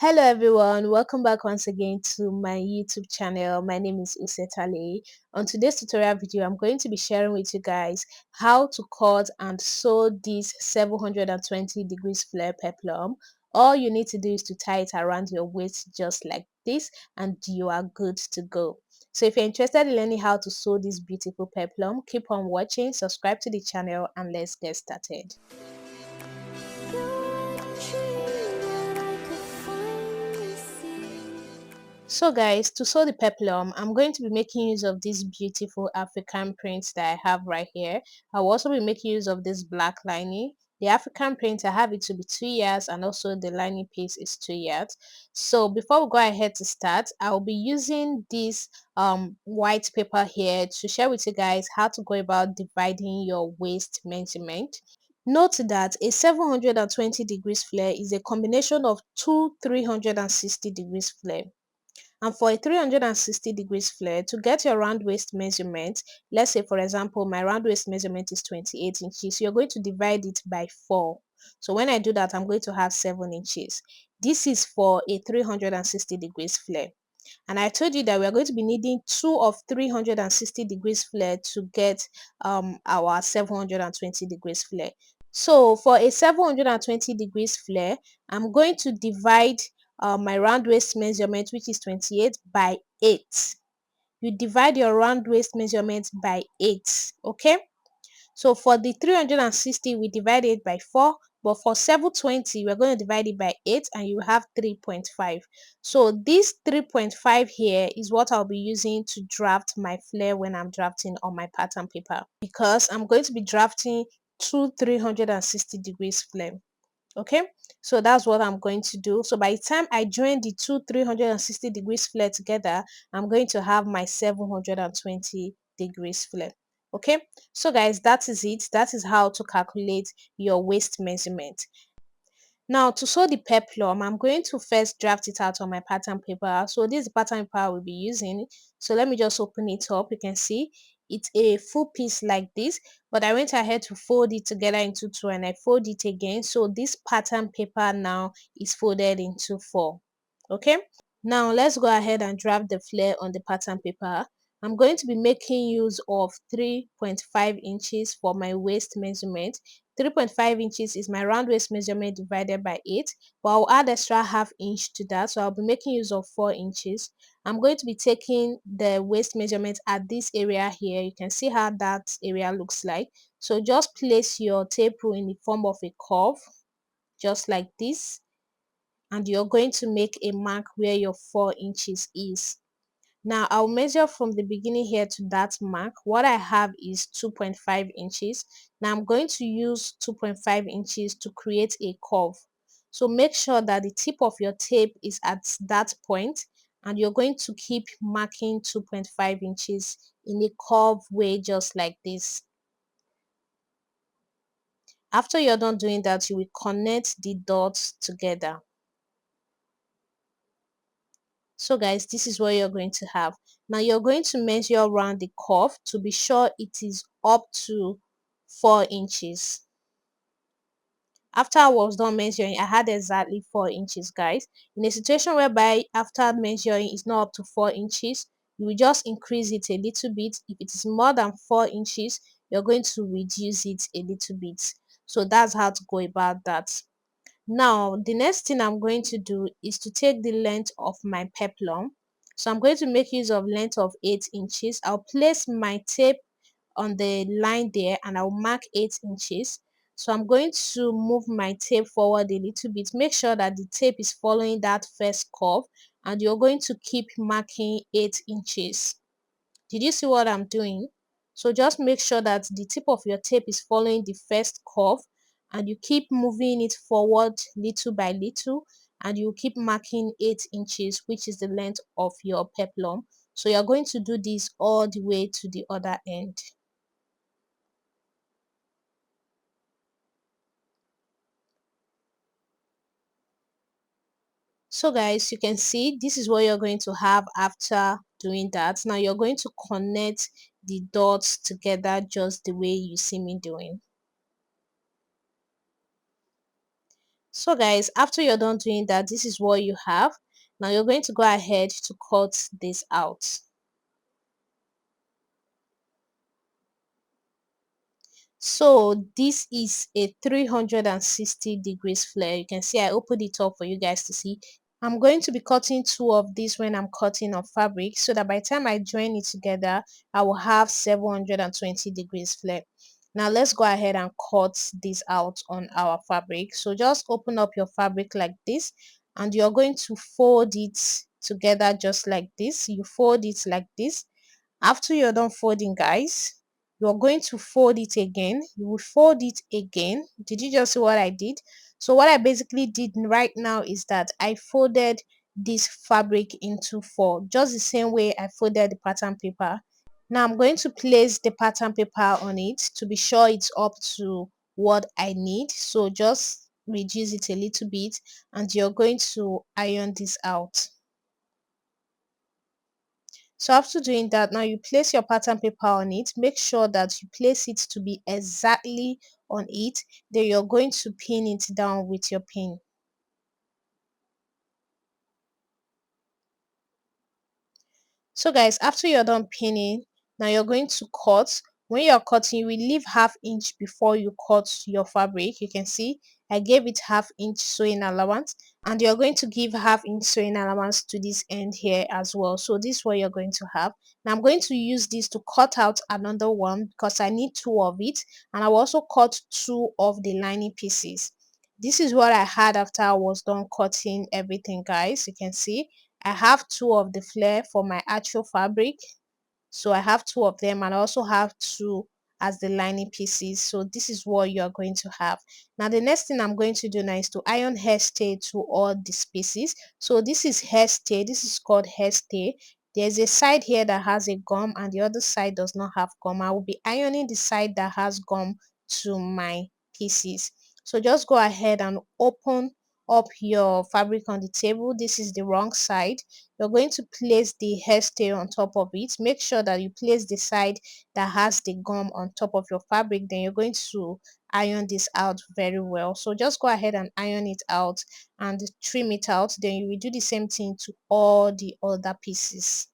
Hello everyone, welcome back once again to my YouTube channel. My name is Usetale. On today's tutorial video, I'm going to be sharing with you guys how to cut and sew this 720 degrees flare peplum. All you need to do is to tie it around your waist just like this and you are good to go. So if you're interested in learning how to sew this beautiful peplum, keep on watching, subscribe to the channel and let's get started. So guys, to sew the peplum, I'm going to be making use of this beautiful African print that I have right here. I'll also be making use of this black lining. The African print, I have it to be 2 yards and also the lining piece is 2 yards. So before we go ahead to start, I'll be using this white paper here to share with you guys how to go about dividing your waist measurement. Note that a 720 degrees flare is a combination of two 360 degrees flare. And for a 360 degrees flare, to get your round waist measurement, let's say for example, my round waist measurement is 28 inches. You're going to divide it by 4. So when I do that, I'm going to have 7 inches. This is for a 360 degrees flare. And I told you that we are going to be needing 2 of 360 degrees flare to get our 720 degrees flare. So for a 720 degrees flare, I'm going to divide my round waist measurement, which is 28, by 8. You divide your round waist measurement by 8. Okay. So for the 360, we divide it by 4. But for 720, we're going to divide it by 8 and you have 3.5. So this 3.5 here is what I'll be using to draft my flare when I'm drafting on my pattern paper. Because I'm going to be drafting two 360 degrees flare. Okay, so that's what I'm going to do. So by the time I join the two 360 degrees flare together, I'm going to have my 720 degrees flare. Okay, so guys, that is it. That is how to calculate your waist measurement. Now to sew the peplum, I'm going to first draft it out on my pattern paper. So this is the pattern paper I will be using. So let me just open it up. You can see it's a full piece like this, but I went ahead to fold it together into 2 and I fold it again. So this pattern paper now is folded into 4. Okay, now let's go ahead and draft the flare on the pattern paper. I'm going to be making use of 3.5 inches for my waist measurement. 3.5 inches is my round waist measurement divided by 8, but I'll add extra half inch to that, so I'll be making use of 4 inches. I'm going to be taking the waist measurement at this area here. You can see how that area looks like. So just place your tape rule in the form of a curve, just like this, and you're going to make a mark where your 4 inches is. Now I'll measure from the beginning here to that mark. What I have is 2.5 inches. Now I'm going to use 2.5 inches to create a curve. So make sure that the tip of your tape is at that point and you're going to keep marking 2.5 inches in a curve way just like this. After you're done doing that, you will connect the dots together. So guys, this is what you're going to have. Now you're going to measure around the curve to be sure it is up to 4 inches. After I was done measuring, I had exactly 4 inches, guys. In a situation whereby after measuring it's not up to 4 inches, you will just increase it a little bit. If it is more than 4 inches, you're going to reduce it a little bit. So that's how to go about that. Now, the next thing I'm going to do is to take the length of my peplum. So I'm going to make use of length of 8 inches. I'll place my tape on the line there and I'll mark 8 inches. So I'm going to move my tape forward a little bit. Make sure that the tape is following that first curve and you're going to keep marking 8 inches. Did you see what I'm doing? So just make sure that the tip of your tape is following the first curve and you keep moving it forward little by little and you keep marking 8 inches, which is the length of your peplum. So you're going to do this all the way to the other end. So guys, you can see this is what you're going to have after doing that. Now you're going to connect the dots together just the way you see me doing. So guys, after you're done doing that, this is what you have. Now you're going to go ahead to cut this out. So this is a 360 degrees flare. You can see I opened it up for you guys to see. I'm going to be cutting two of these when I'm cutting on fabric, so that by the time I join it together, I will have 720 degrees flare. Now let's go ahead and cut this out on our fabric. So just open up your fabric like this, and you're going to fold it together just like this. You fold it like this. After you're done folding, guys, you're going to fold it again. You will fold it again. Did you just see what I did? So what I basically did right now is that I folded this fabric into four, just the same way I folded the pattern paper. Now I'm going to place the pattern paper on it to be sure it's up to what I need. So just reduce it a little bit, and you're going to iron this out. So after doing that, now you place your pattern paper on it. Make sure that you place it to be exactly on it. Then you're going to pin it down with your pin. So guys, after you're done pinning, now you're going to cut. When you're cutting, you will leave half inch before you cut your fabric. You can see I gave it half inch sewing allowance, and you're going to give half inch sewing allowance to this end here as well. So this is what you're going to have. Now I'm going to use this to cut out another one because I need two of it, and I will also cut two of the lining pieces. This is what I had after I was done cutting everything, guys. You can see I have two of the flare for my actual fabric. So I have two of them, and I also have two as the lining pieces. So this is what you are going to have. Now the next thing I'm going to do now is to iron hairstay to all these pieces. So this is hairstay. This is called hairstay. There's a side here that has a gum, and the other side does not have gum. I will be ironing the side that has gum to my pieces. So just go ahead and open up your fabric on the table. This is the wrong side. You're going to place the hairstay on top of it. Make sure that you place the side that has the gum on top of your fabric. Then you're going to iron this out very well. So just go ahead and iron it out and trim it out. Then you will do the same thing to all the other pieces.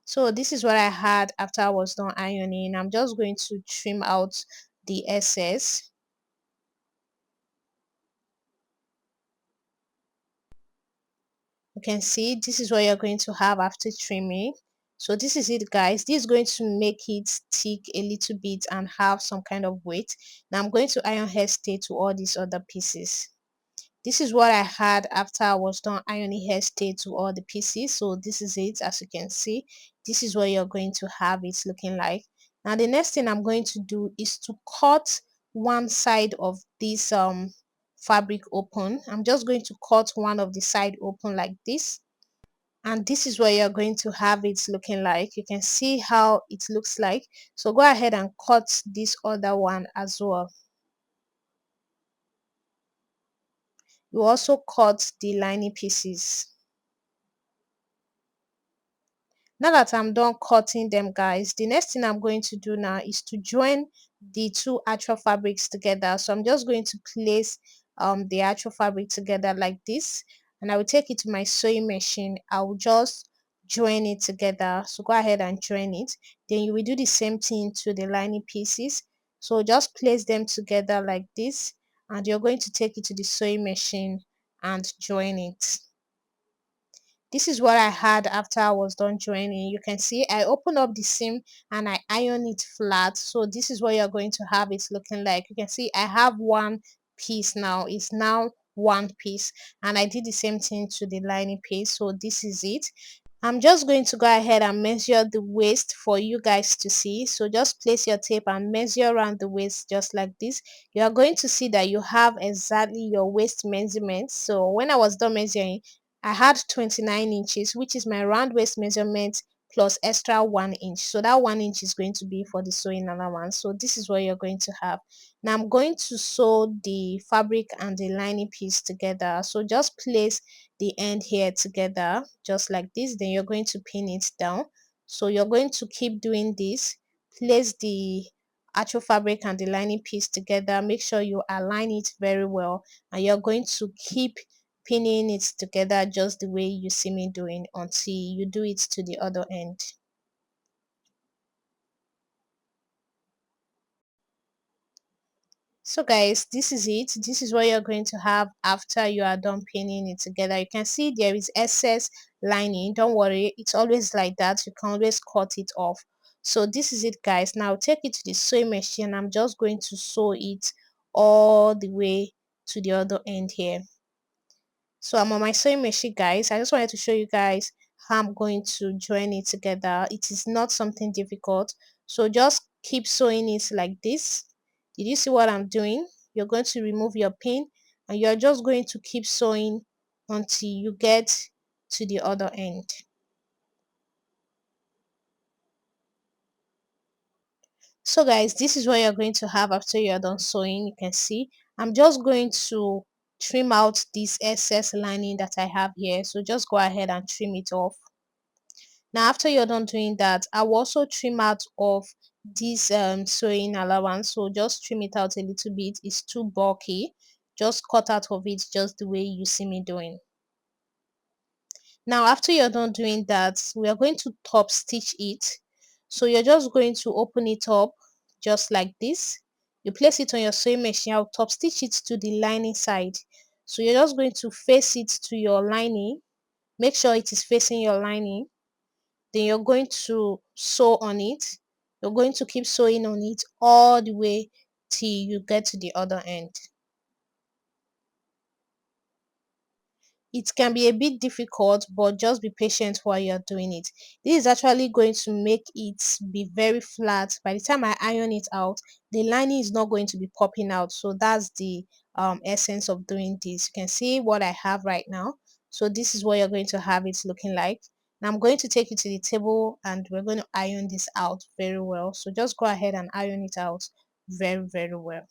So this is what I had after I was done ironing. I'm just going to trim out the excess. You can see this is what you're going to have after trimming. So this is it, guys. This is going to make it thick a little bit and have some kind of weight. Now I'm going to iron hairstay to all these other pieces. This is what I had after I was done ironing hairstay to all the pieces. So this is it. As you can see, this is what you're going to have it looking like. Now the next thing I'm going to do is to cut one side of this fabric open. I'm just going to cut one of the side open like this, and this is what you're going to have it looking like. You can see how it looks like. So go ahead and cut this other one as well. You also cut the lining pieces. Now that I'm done cutting them, guys, the next thing I'm going to do now is to join the two actual fabrics together. So I'm just going to place the actual fabric together like this, and I will take it to my sewing machine. I will just join it together. So go ahead and join it. Then you will do the same thing to the lining pieces. So just place them together like this, and you're going to take it to the sewing machine and join it. This is what I had after I was done joining. You can see I open up the seam and I iron it flat. So this is what you're going to have it looking like. You can see I have one piece now. It's now one piece, and I did the same thing to the lining piece. So this is it. I'm just going to go ahead and measure the waist for you guys to see. So just place your tape and measure around the waist just like this. You are going to see that you have exactly your waist measurement. So when I was done measuring, I had 29 inches, which is my round waist measurement plus extra 1 inch. So that 1 inch is going to be for the sewing allowance. So this is what you're going to have. Now I'm going to sew the fabric and the lining piece together. So just place the end here together just like this. Then you're going to pin it down. So you're going to keep doing this. Place the actual fabric and the lining piece together. Make sure you align it very well, and you're going to keep pinning it together just the way you see me doing until you do it to the other end. So guys, this is it. This is what you're going to have after you are done pinning it together. You can see there is excess lining. Don't worry, it's always like that. You can always cut it off. So this is it guys. Now take it to the sewing machine. I'm just going to sew it all the way to the other end here. So I'm on my sewing machine guys. I just wanted to show you guys how I'm going to join it together. It is not something difficult. So just keep sewing it like this. Did you see what I'm doing? You're going to remove your pin and you're just going to keep sewing until you get to the other end. So guys, this is what you're going to have after you're done sewing. You can see I'm just going to trim out this excess lining that I have here. So just go ahead and trim it off. Now after you're done doing that, I will also trim out of this sewing allowance. So just trim it out a little bit. It's too bulky. Just cut out of it just the way you see me doing. Now after you're done doing that, we are going to top stitch it. So you're just going to open it up just like this. You place it on your sewing machine. I'll top stitch it to the lining side. So you're just going to face it to your lining. Make sure it is facing your lining. Then you're going to sew on it. You're going to keep sewing on it all the way till you get to the other end. It can be a bit difficult, but just be patient while you're doing it. This is actually going to make it be very flat. By the time I iron it out, the lining is not going to be popping out. So that's the essence of doing this. You can see what I have right now. So this is what you're going to have it looking like. Now I'm going to take you to the table and we're going to iron this out very well. So just go ahead and iron it out very well.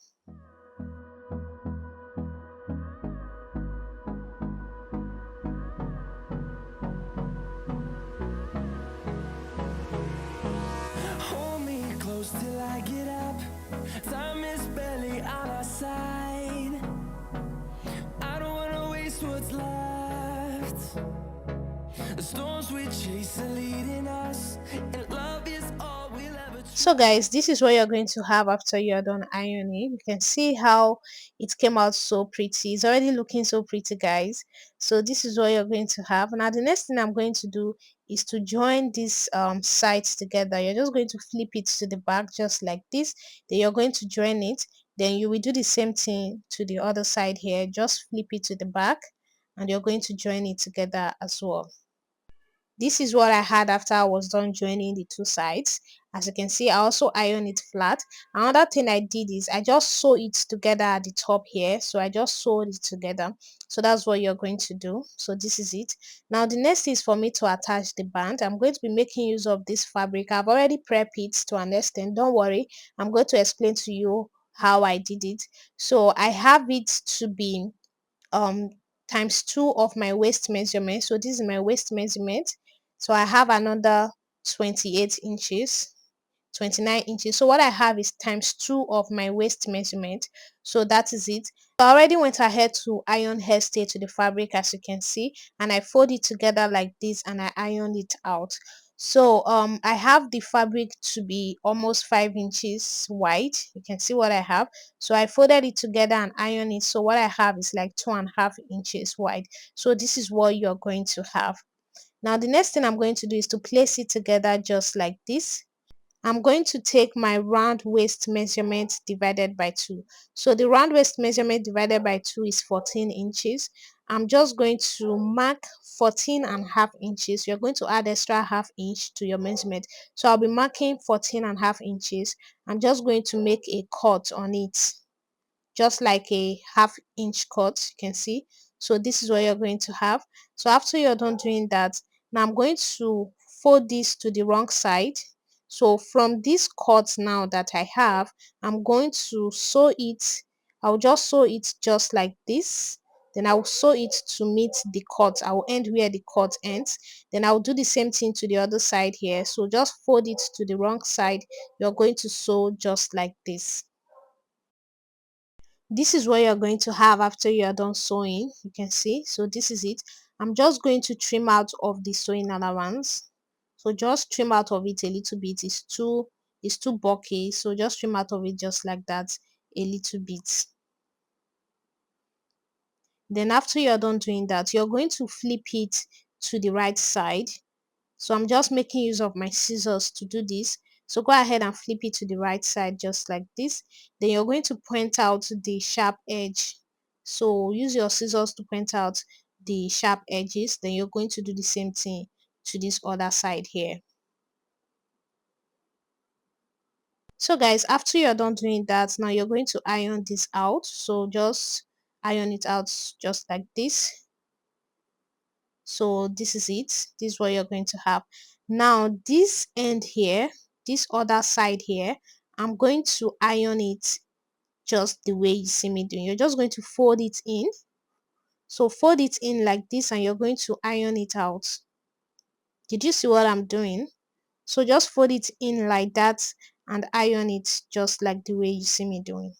Hold me close till I get up. Time is barely on our side. I don't wanna waste what's left. The storms we chase are leading us, and love is all we'll ever So guys, this is what you're going to have after you're done ironing. You can see how it came out so pretty. It's already looking so pretty guys. So this is what you're going to have. Now the next thing I'm going to do is to join these sides together. You're just going to flip it to the back just like this. Then you're going to join it. Then you will do the same thing to the other side here. Just flip it to the back and you're going to join it together as well. This is what I had after I was done joining the two sides. As you can see, I also iron it flat. Another thing I did is I just sew it together at the top here. So I just sewed it together. So that's what you're going to do. So this is it. Now the next is for me to attach the band. I'm going to be making use of this fabric. I've already prepped it to an extent. Don't worry. I'm going to explain to you how I did it. So I have it to be um times 2 of my waist measurement. So this is my waist measurement. So I have another 28 inches, 29 inches. So what I have is times 2 of my waist measurement. So that is it. So I already went ahead to iron hairstay to the fabric, as you can see, and I fold it together like this and I ironed it out. So I have the fabric to be almost 5 inches wide. You can see what I have. So I folded it together and ironed it. So what I have is like 2.5 inches wide. So this is what you're going to have. Now the next thing I'm going to do is to place it together just like this. I'm going to take my round waist measurement divided by 2. So the round waist measurement divided by 2 is 14 inches. I'm just going to mark 14.5 inches. You're going to add extra half inch to your measurement. So I'll be marking 14.5 inches. I'm just going to make a cut on it, just like a half-inch cut, you can see. So this is what you're going to have. So after you're done doing that, now I'm going to fold this to the wrong side. So from this cut now that I have, I'm going to sew it. I'll just sew it just like this. then I will sew it to meet the cut. I will end where the cut ends. Then I will do the same thing to the other side here. So just fold it to the wrong side. You're going to sew just like this. This is what you're going to have after you are done sewing. You can see, so this is it. I'm just going to trim out of the sewing allowance. So just trim out of it a little bit. It's too bulky, so just trim out of it just like that a little bit. Then after you're done doing that, you're going to flip it to the right side. So I'm just making use of my scissors to do this. So go ahead and flip it to the right side just like this. Then you're going to point out the sharp edge. So use your scissors to point out the sharp edges. Then you're going to do the same thing to this other side here. So guys, after you're done doing that, now you're going to iron this out. So just iron it out just like this. So this is it. This is what you're going to have. Now this end here, this other side here, I'm going to iron it just the way you see me doing. You're just going to fold it in. So fold it in like this and you're going to iron it out. Did you see what I'm doing? So just fold it in like that and iron it just like the way you see me doing.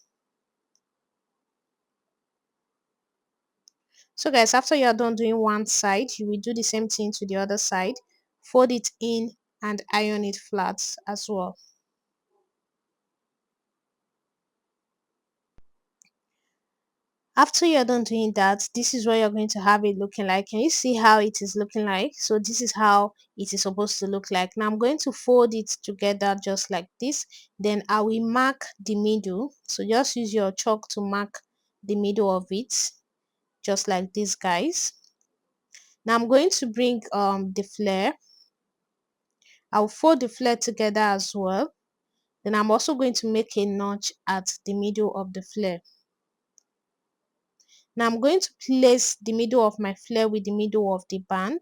So guys, after you're done doing one side, you will do the same thing to the other side. Fold it in and iron it flat as well. After you're done doing that, this is what you're going to have it looking like. Can you see how it is looking like? So this is how it is supposed to look like. Now I'm going to fold it together just like this. Then I will mark the middle. So just use your chalk to mark the middle of it just like this, guys. Now I'm going to bring the flare. I'll fold the flare together as well. Then I'm also going to make a notch at the middle of the flare. Now I'm going to place the middle of my flare with the middle of the band.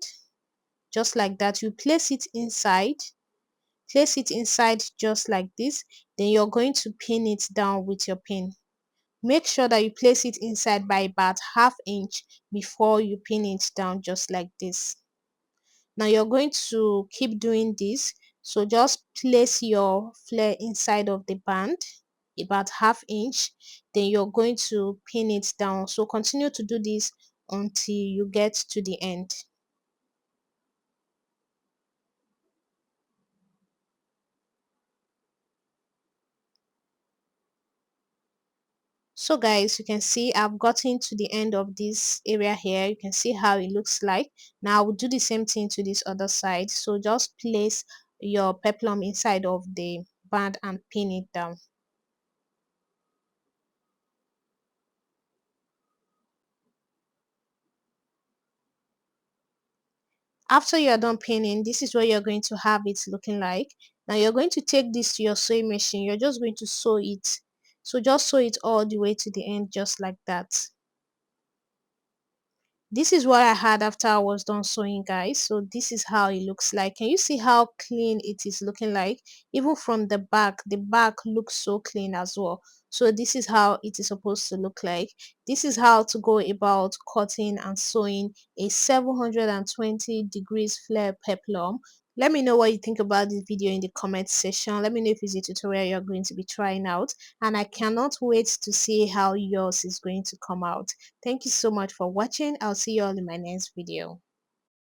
Just like that. You place it inside. Place it inside just like this. Then you're going to pin it down with your pin. Make sure that you place it inside by about ½ inch before you pin it down just like this. Now you're going to keep doing this. So just place your flare inside of the band about ½ inch. Then you're going to pin it down. So continue to do this until you get to the end. So guys, you can see I've gotten to the end of this area here. You can see how it looks like. Now I will do the same thing to this other side. So just place your peplum inside of the band and pin it down. After you're done pinning, this is what you're going to have it looking like. Now you're going to take this to your sewing machine. You're just going to sew it. So just sew it all the way to the end just like that. This is what I had after I was done sewing, guys. So this is how it looks like. Can you see how clean it is looking like? Even from the back looks so clean as well. So this is how it is supposed to look like. This is how to go about cutting and sewing a 720 degrees flare peplum. Let me know what you think about this video in the comment section. Let me know if it's a tutorial you're going to be trying out, and I cannot wait to see how yours is going to come out. Thank you so much for watching. I'll see you all in my next video.